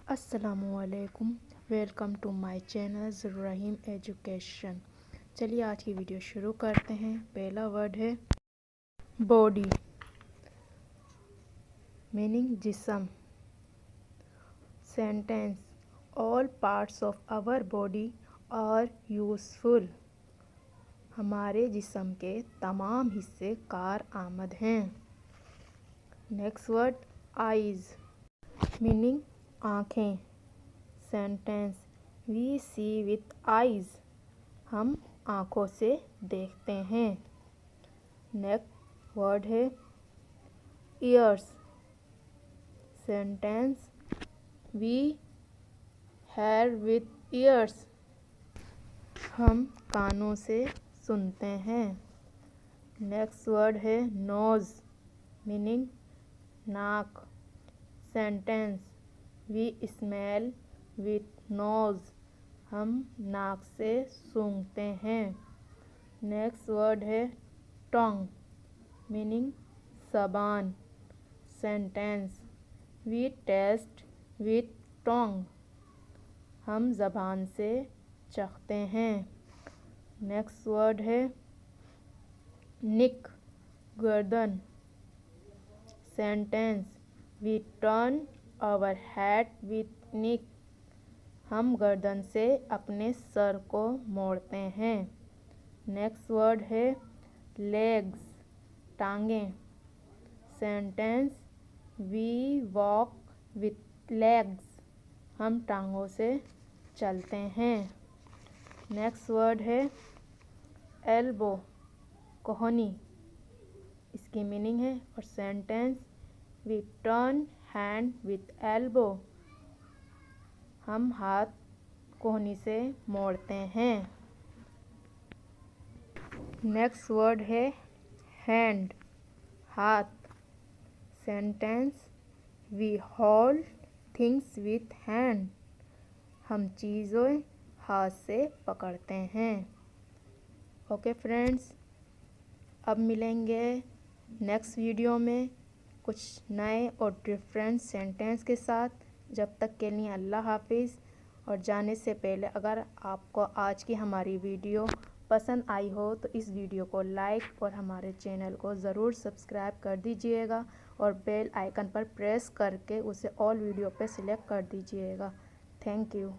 अस्सलामुअलैकुम, welcome to my channel Zurraheem education. चलिए आज की वीडियो शुरू करते हैं। पहला वर्ड है बॉडी, मीनिंग जिस्म। Sentence, all parts of our body are useful. हमारे जिस्म के तमाम हिस्से कार आमद हैं। नेक्स्ट वर्ड आइज़, मीनिंग आँखें। Sentence, we see with eyes. हम आँखों से देखते हैं। नेक्स्ट वर्ड है ears. Sentence, we hear with ears. हम कानों से सुनते हैं। नेक्स्ट वर्ड है नोज़, मीनिंग नाक। Sentence, we smell with nose. हम नाक से सूंघते हैं। नेक्स्ट वर्ड है टंग, मीनिंग ज़बान। सेंटेंस, वी टेस्ट विथ टंग। हम ज़बान से चखते हैं। नेक्स्ट वर्ड है निक, गर्दन। Sentence, we turn our head with neck. हम गर्दन से अपने सर को मोड़ते हैं। नेक्स्ट वर्ड है लेग्स, टांगें। Sentence, we walk with legs. हम टांगों से चलते हैं। नेक्स्ट वर्ड है एल्बो, कोहनी। इसकी मीनिंग है और sentence, we turn hand with elbow. हम हाथ कोहनी से मोड़ते हैं। नेक्स्ट वर्ड है हैंड, हाथ। Sentence, we hold things with hand. हम चीज़ें हाथ से पकड़ते हैं। ओके फ्रेंड्स, अब मिलेंगे नेक्स्ट वीडियो में कुछ नए और डिफरेंट सेंटेंस के साथ। जब तक के लिए अल्लाह हाफिज़। और जाने से पहले अगर आपको आज की हमारी वीडियो पसंद आई हो तो इस वीडियो को लाइक और हमारे चैनल को ज़रूर सब्सक्राइब कर दीजिएगा और बेल आइकन पर प्रेस करके उसे ऑल वीडियो पे सिलेक्ट कर दीजिएगा। Thank you.